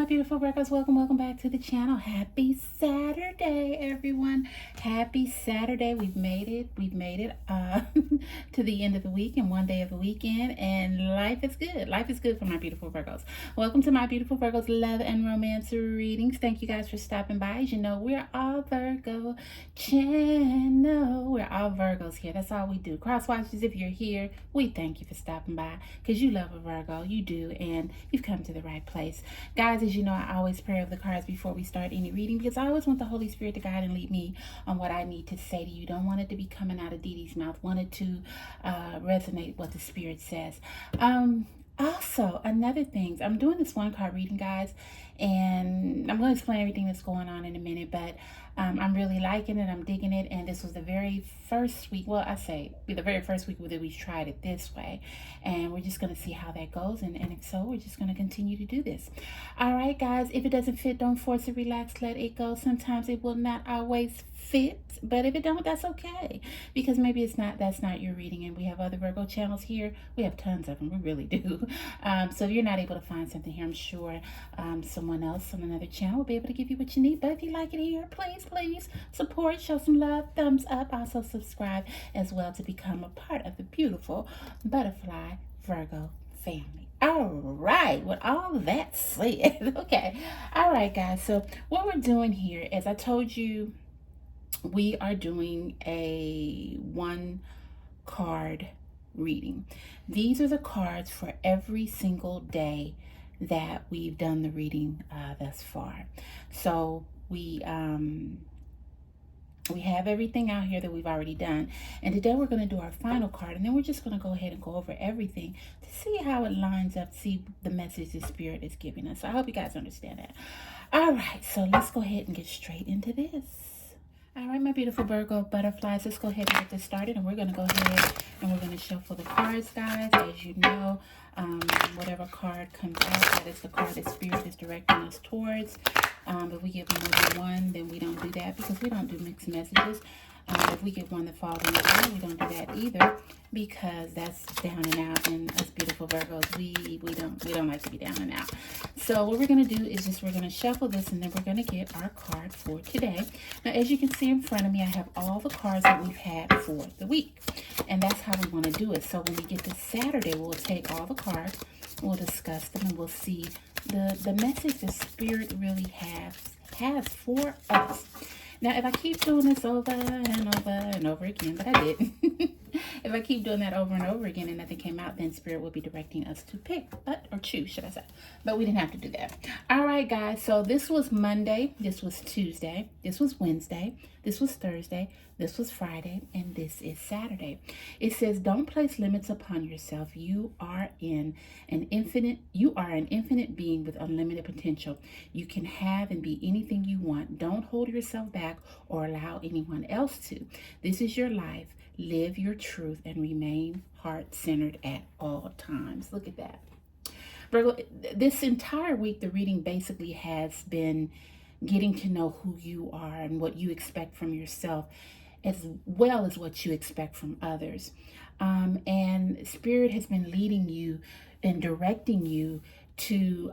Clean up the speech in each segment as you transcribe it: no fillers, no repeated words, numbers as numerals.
beautiful Virgos. Welcome back to the channel. Happy Saturday, everyone. Happy Saturday. We've made it to the end of the week and one day of the weekend, and life is good. Life is good for my beautiful Virgos. Welcome to my beautiful Virgos love and romance readings. Thank you guys for stopping by. As you know, we're all Virgo channel. We're all Virgos here. That's all we do. Cross watchers, if you're here, we thank you for stopping by because you love a Virgo. You do, and you've come to the right place. Guys, as you know, I always pray over the cards before we start any reading because I always want the Holy Spirit to guide and lead me on what I need to say to you. Don't want it to be coming out of Dee Dee's mouth. Want it to resonate what the Spirit says. Also, another thing, I'm doing this one card reading, guys, and I'm going to explain everything that's going on in a minute, but I'm really liking it. I'm digging it, and this was the very first week. Well, I say the very first week that we tried it this way, and we're just going to see how that goes, and if so, we're just going to continue to do this. All right, guys, if it doesn't fit, don't force it, relax, let it go. Sometimes it will not always fit, but if it don't, that's okay, because maybe that's not your reading, and we have other Virgo channels here. We have tons of them. We really do. So if you're not able to find something here, I'm sure someone else on another channel will be able to give you what you need. But if you like it here, please support, show some love, thumbs up. Also subscribe as well to become a part of the beautiful butterfly Virgo family. All right, with all that said, okay. All right, guys, so what we're doing here, as I told you, we are doing a one card reading. These are the cards for every single day that we've done the reading thus far. So we have everything out here that we've already done, and today we're going to do our final card, and then we're just going to go ahead and go over everything to see how it lines up, see the message the Spirit is giving us. So I hope you guys understand that. All right, so let's go ahead and get straight into this. All right, my beautiful Virgo butterflies, let's go ahead and get this started, and we're going to go ahead and we're going to shuffle the cards, guys. As you know, whatever card comes out, that is the card that Spirit is directing us towards. If we get more than one, then we don't do that because we don't do mixed messages. If we get one that falls in the other, we don't do that either because that's down and out. And us beautiful Virgos, we don't like to be down and out. So what we're going to do is we're going to shuffle this, and then we're going to get our card for today. Now, as you can see in front of me, I have all the cards that we've had for the week, and that's how we want to do it. So when we get to Saturday, we'll take all the cards, we'll discuss them, and we'll see the message the Spirit really has for us. Now, if I keep doing this over and over and over again, but I didn't. If I keep doing that over and over again and nothing came out, then Spirit will be directing us to pick, or choose, should I say. But we didn't have to do that. All right, guys. So this was Monday. This was Tuesday. This was Wednesday. This was Thursday. This was Friday. And this is Saturday. It says, don't place limits upon yourself. You are an infinite being with unlimited potential. You can have and be anything you want. Don't hold yourself back or allow anyone else to. This is your life. Live your truth and remain heart-centered at all times. Look at that. Virgo, this entire week, the reading basically has been getting to know who you are and what you expect from yourself, as well as what you expect from others. And Spirit has been leading you and directing you to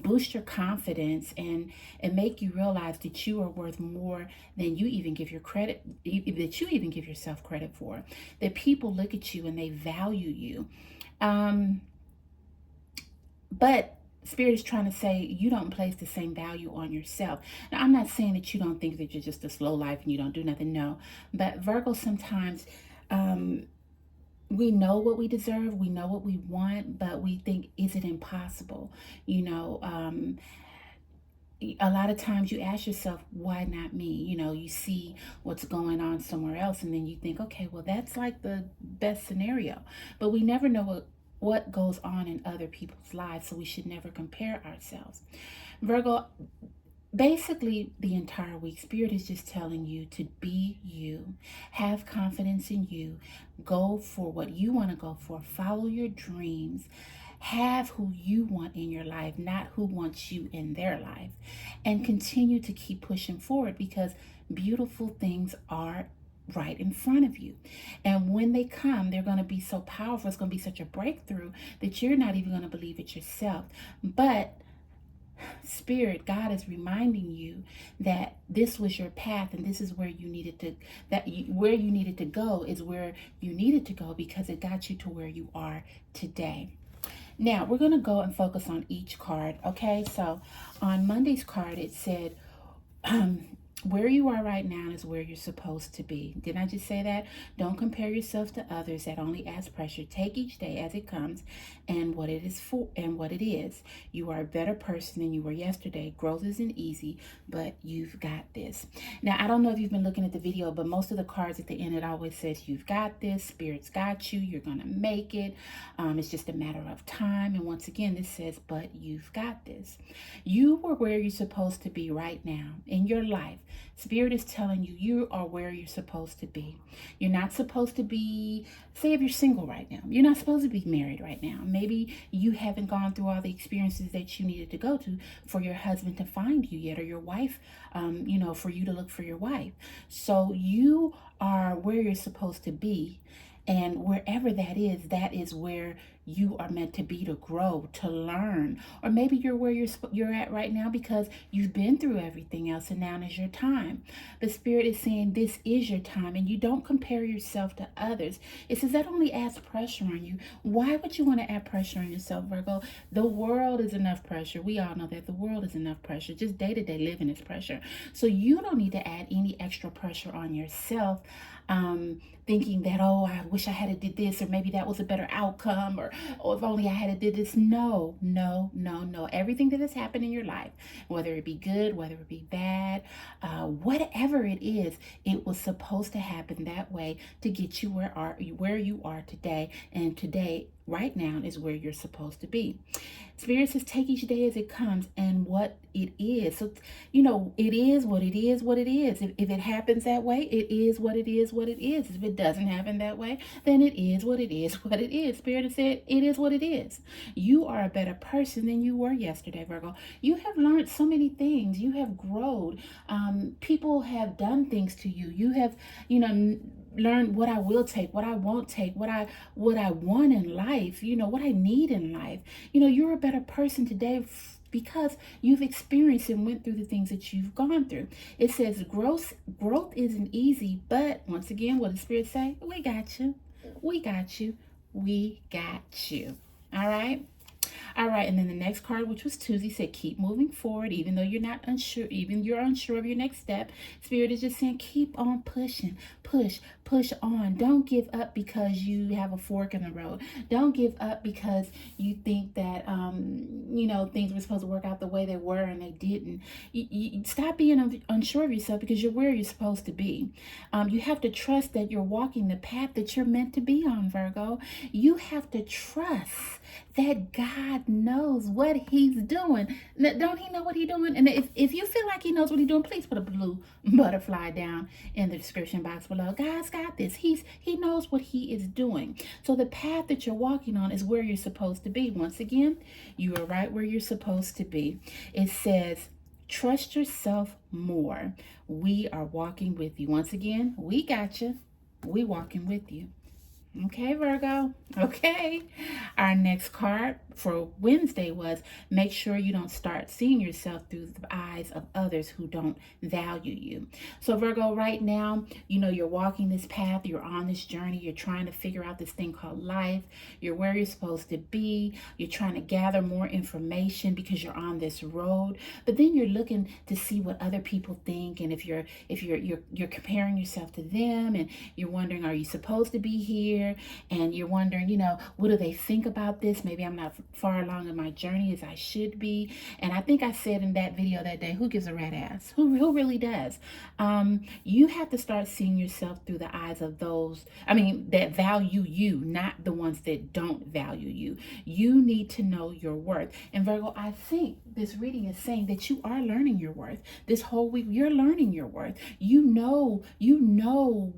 boost your confidence and make you realize that you are worth more than you even give yourself credit for. That people look at you and they value you. But Spirit is trying to say you don't place the same value on yourself. Now, I'm not saying that you don't think that you're just a slow life and you don't do nothing. No. But Virgo, sometimes we know what we deserve, we know what we want, but we think, is it impossible? You know, a lot of times you ask yourself, why not me? You know, you see what's going on somewhere else, and then you think, okay, well, that's like the best scenario. But we never know what goes on in other people's lives, so we should never compare ourselves. Virgo, basically, the entire week, Spirit is just telling you to be you, have confidence in you, go for what you want to go for, follow your dreams, have who you want in your life, not who wants you in their life, and continue to keep pushing forward because beautiful things are right in front of you. And when they come, they're going to be so powerful. It's going to be such a breakthrough that you're not even going to believe it yourself. But Spirit, God is reminding you that this was your path and this is where you needed to, where you needed to go is where you needed to go, because it got you to where you are today. Now, we're going to go and focus on each card, okay? So, on Monday's card, it said, where you are right now is where you're supposed to be. Didn't I just say that? Don't compare yourself to others. That only adds pressure. Take each day as it comes and what it is for and what it is. You are a better person than you were yesterday. Growth isn't easy, but you've got this. Now, I don't know if you've been looking at the video, but most of the cards at the end, it always says you've got this. Spirit's got you. You're going to make it. It's just a matter of time. And once again, this says, but you've got this. You are where you're supposed to be right now in your life. Spirit is telling you, you are where you're supposed to be. You're not supposed to be, say if you're single right now, you're not supposed to be married right now. Maybe you haven't gone through all the experiences that you needed to go to for your husband to find you yet, or your wife, for you to look for your wife. So you are where you're supposed to be. And wherever that is where you are meant to be, to grow, to learn. Or maybe you're where you're at right now because you've been through everything else and now is your time. The Spirit is saying this is your time, and you don't compare yourself to others. It says that only adds pressure on you. Why would you want to add pressure on yourself, Virgo? The world is enough pressure. We all know that the world is enough pressure. Just day-to-day living is pressure. So you don't need to add any extra pressure on yourself. Thinking that, oh, I wish I had did this, or maybe that was a better outcome, or if only I had did this. No. Everything that has happened in your life, whether it be good, whether it be bad, whatever it is, it was supposed to happen that way to get you where you are today. And today, right now, is where you're supposed to be. Spirit says take each day as it comes and what it is. So, it is what it is, what it is. If it happens that way, it is what it is, what it is. If it doesn't happen that way, then it is what it is, what it is. Spirit has said it is what it is. You are a better person than you were yesterday, Virgo. You have learned so many things. You have grown. People have done things to you. You have, learn what I will take, what I won't take, what I want in life, what I need in life. You're a better person today because you've experienced and went through the things that you've gone through. It says growth isn't easy, but once again, what does Spirit say? We got you. We got you. We got you. All right. And then the next card, which was Tuesday, said keep moving forward, even though you're unsure of your next step. Spirit is just saying keep on pushing, push on. Don't give up because you have a fork in the road. Don't give up because you think that things were supposed to work out the way they were and they didn't. You stop being unsure of yourself because you're where you're supposed to be. You have to trust that you're walking the path that you're meant to be on, Virgo. You have to trust that God knows what he's doing. Don't he know what he's doing? And if you feel like he knows what he's doing, please put a blue butterfly down in the description box below. God's got this. He knows what he is doing. So the path that you're walking on is where you're supposed to be. Once again, you are right where you're supposed to be. It says, trust yourself more. We are walking with you. Once again, we got you. We walking with you. Okay, Virgo. Okay. Our next card for Wednesday was make sure you don't start seeing yourself through the eyes of others who don't value you. So Virgo, right now, you're walking this path. You're on this journey. You're trying to figure out this thing called life. You're where you're supposed to be. You're trying to gather more information because you're on this road. But then you're looking to see what other people think. And if you're comparing yourself to them, and you're wondering, are you supposed to be here? And you're wondering, what do they think about this? Maybe I'm not far along in my journey as I should be. And I think I said in that video that day, who gives a rat ass? Who really does? You have to start seeing yourself through the eyes of those, that value you, not the ones that don't value you. You need to know your worth. And Virgo, I think this reading is saying that you are learning your worth. This whole week, you're learning your worth. You know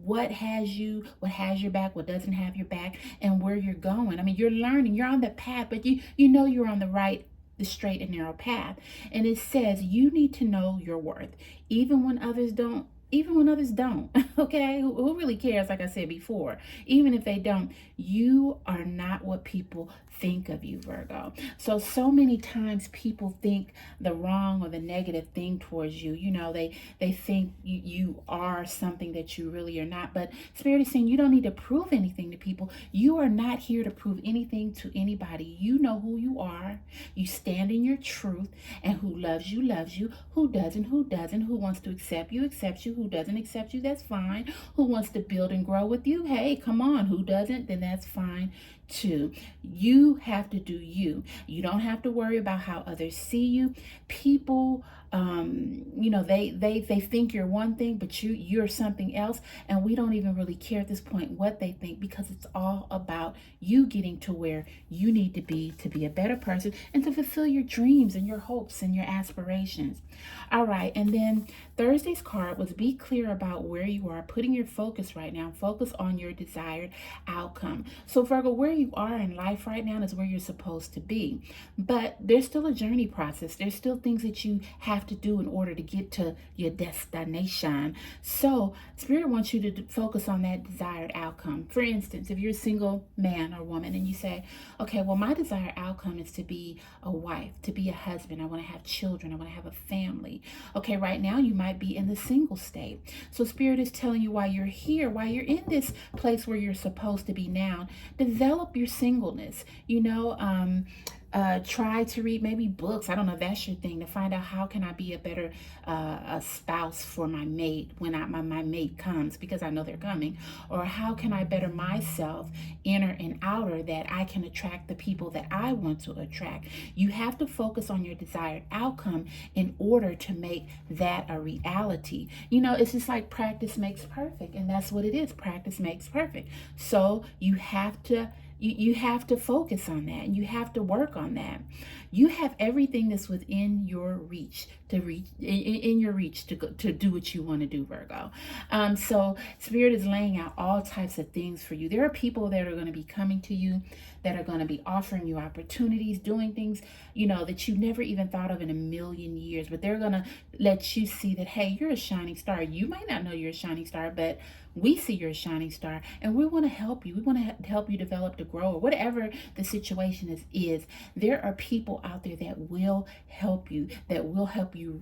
what has your back, what doesn't have your back, and where you're going. You're learning, you're on the path, but you know you're on the straight and narrow path. And it says you need to know your worth. Even when others don't even when others don't. Okay, who really cares? Like I said before, even if they don't, you are not what people think of you, Virgo. So many times people think the wrong or the negative thing towards you. They think you are something that you really are not. But Spirit is saying you don't need to prove anything to people. You are not here to prove anything to anybody. You know who you are. You stand in your truth, and who loves you loves you. Who doesn't, who doesn't. Who wants to accept you accepts you. Who doesn't accept you, that's fine. Who wants to build and grow with you, hey, come on. Who doesn't, then that's fine too. You have to do you. You don't have to worry about how others see you. People, they think you're one thing, but you're something else, and we don't even really care at this point what they think, because it's all about you getting to where you need to be a better person, and to fulfill your dreams and your hopes and your aspirations. All right, and then Thursday's card was be clear about where you are, putting your focus right now. Focus on your desired outcome. So Virgo, where you are in life right now is where you're supposed to be, but there's still a journey process. There's still things that you have to do in order to get to your destination. So Spirit wants you to focus on that desired outcome. For instance, if you're a single man or woman and you say, okay, well, my desired outcome is to be a wife, to be a husband. I want to have children. I want to have a family. Okay, right now you might be in the single state. So Spirit is telling you, while you're here, while you're in this place where you're supposed to be now, develop your singleness. Try to read maybe books. I don't know if that's your thing, to find out how can I be a better a spouse for my mate when my mate comes, because I know they're coming. Or how can I better myself, inner and outer, that I can attract the people that I want to attract. You have to focus on your desired outcome in order to make that a reality. It's just like practice makes perfect, and that's what it is. Practice makes perfect. So you have to focus on that, and you have to work on that. You have everything that's within your reach to do what you want to do, Virgo. So Spirit is laying out all types of things for you. There are people that are going to be coming to you, that are going to be offering you opportunities, doing things, that you never even thought of in a million years. But they're going to let you see that, hey, you're a shining star. You might not know you're a shining star, but we see you're a shining star, and we want to help you. We want to help you develop to grow, or whatever the situation is. There are people out there that will help you,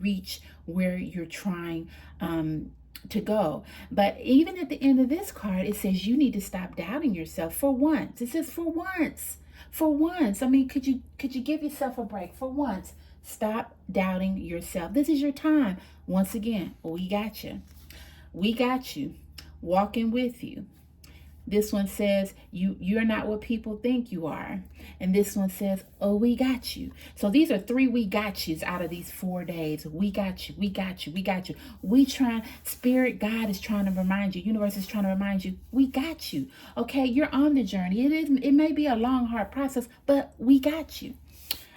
reach where you're trying to go. But even at the end of this card, it says you need to stop doubting yourself for once. It says for once. For once. I mean, could you give yourself a break for once? Stop doubting yourself. This is your time. Once again, we got you. We got you. Walking with you. This one says you're not what people think you are. And this one says, oh, we got you. So these are 3 we got yous out of these 4 days. We got you. We got you. We got you. Spirit, God is trying to remind you. Universe is trying to remind you. We got you. Okay, you're on the journey. It may be a long, hard process, but we got you.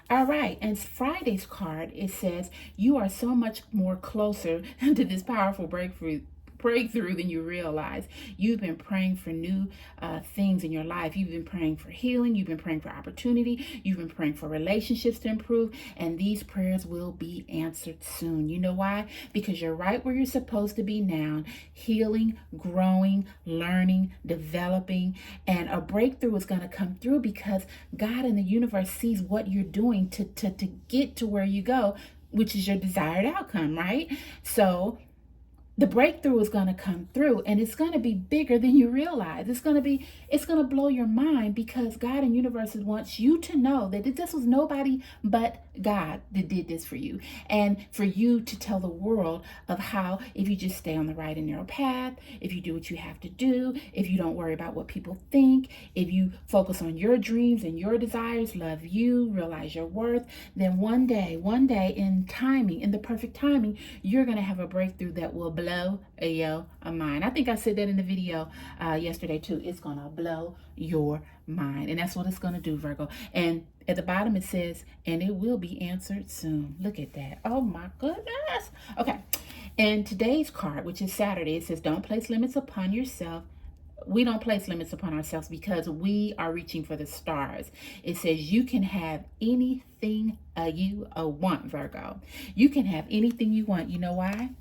All right, and Friday's card, it says you are so much more closer to this powerful breakthrough than you realize. You've been praying for new things in your life. You've been praying for healing. You've been praying for opportunity. You've been praying for relationships to improve, and these prayers will be answered soon. You know why? Because you're right where you're supposed to be now, healing, growing, learning, developing, and a breakthrough is going to come through because God and the universe sees what you're doing to get to where you go, which is your desired outcome, right? So the breakthrough is going to come through, and it's going to be bigger than you realize. It's going to blow your mind, because God and universe wants you to know that this was nobody but God that did this for you, and for you to tell the world of how, if you just stay on the right and narrow path, if you do what you have to do, if you don't worry about what people think, if you focus on your dreams and your desires, love you, realize your worth, then one day in the perfect timing, you're going to have a breakthrough that will blow your mind. I think I said that in the video yesterday too. It's going to blow your mind, and that's what it's going to do, Virgo. And at the bottom it says, and it will be answered soon. Look at that. Oh my goodness. Okay. And today's card, which is Saturday, it says, don't place limits upon yourself. We don't place limits upon ourselves because we are reaching for the stars. It says you can have anything you want, Virgo. You can have anything you want. You know why?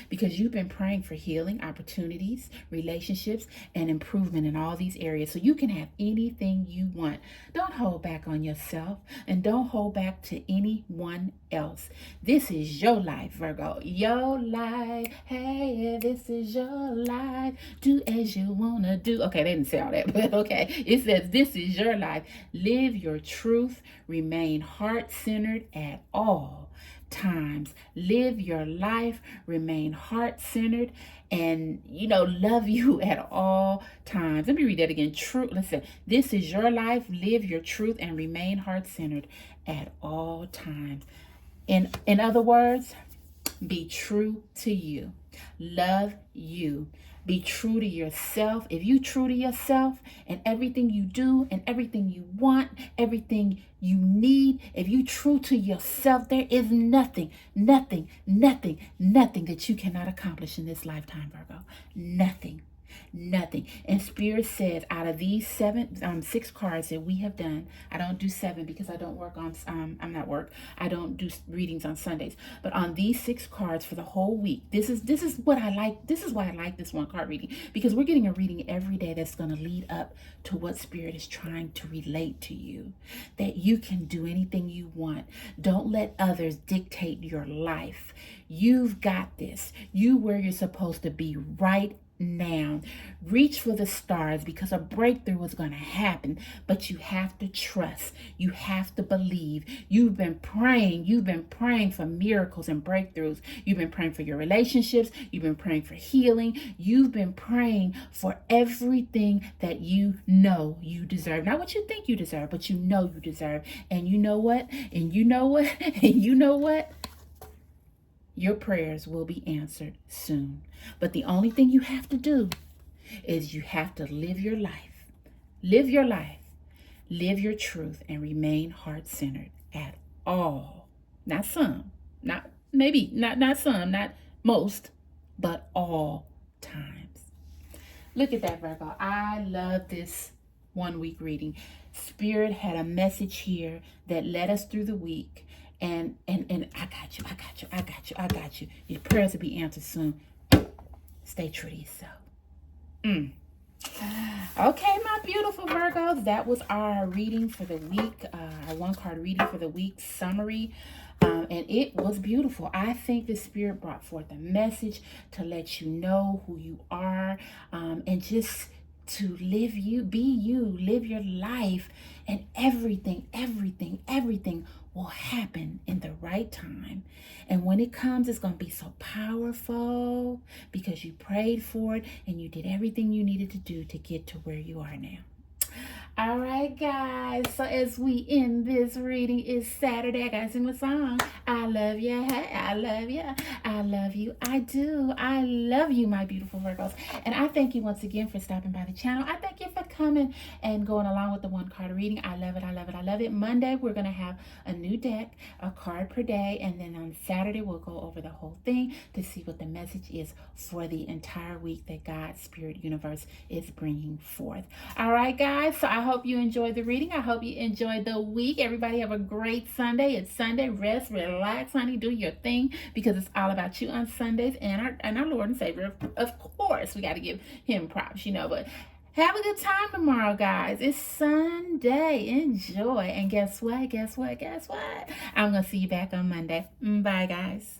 because you've been praying for healing, opportunities, relationships, and improvement in all these areas. So you can have anything you want. Don't hold back on yourself, and don't hold back to anyone else. This is your life, Virgo. Your life. Hey, this is your life. Do as you want to do. Okay, they didn't say all that, but okay. It says, this is your life. Live your truth. Remain heart-centered at all times. Live your life, remain heart-centered, and love you at all times. Let me read that again. True. Listen, this is your life. Live your truth and remain heart-centered at all times. In other words, be true to you. Love you. Be true to yourself. If you true to yourself and everything you do and everything you want, everything you need, if you true to yourself, there is nothing that you cannot accomplish in this lifetime, Virgo. Nothing. And Spirit says, out of these 6 cards that we have done, I don't do 7 because I don't work on, I don't do readings on Sundays, but on these 6 cards for the whole week, this is what I like. This is why I like this one card reading, because we're getting a reading every day that's going to lead up to what Spirit is trying to relate to you, that you can do anything you want. Don't let others dictate your life. You've got this. You where you're supposed to be right now. Reach for the stars, because a breakthrough is going to happen, but you have to trust. You have to believe. You've been praying for miracles and breakthroughs. You've been praying for your relationships. You've been praying for healing. You've been praying for everything that you know you deserve. Not what you think you deserve, but you know you deserve. And you know what? Your prayers will be answered soon. But the only thing you have to do is you have to live your life. Live your life. Live your truth and remain heart-centered at all. Not some. Not some, not most, but all times. Look at that, Virgo. I love this 1 week reading. Spirit had a message here that led us through the week. And I got you. Your prayers will be answered soon. Stay true to yourself. Okay, my beautiful Virgos, that was our reading for the week, our 1 card reading for the week summary. And it was beautiful. I think the Spirit brought forth a message to let you know who you are, and just to live live your life, and everything will happen in the right time. And when it comes, it's going to be so powerful because you prayed for it and you did everything you needed to do to get to where you are now. All right, guys. So as we end this reading, it's Saturday. I got to sing the song. I love you. Hey, I love you. I love you. I do. I love you, my beautiful Virgos. And I thank you once again for stopping by the channel. I thank you for coming and going along with the 1 card reading. I love it. I love it. I love it. Monday, we're going to have a new deck, a card per day. And then on Saturday, we'll go over the whole thing to see what the message is for the entire week that God, Spirit, Universe is bringing forth. All right, guys. So I hope you enjoyed the reading. I hope you enjoyed the week. Everybody have a great Sunday. It's Sunday. Rest, relax, honey. Do your thing, because it's all about you on Sundays. And our Lord and Savior, of course, we got to give him props, but have a good time tomorrow, guys. It's Sunday. Enjoy. And guess what? I'm going to see you back on Monday. Bye, guys.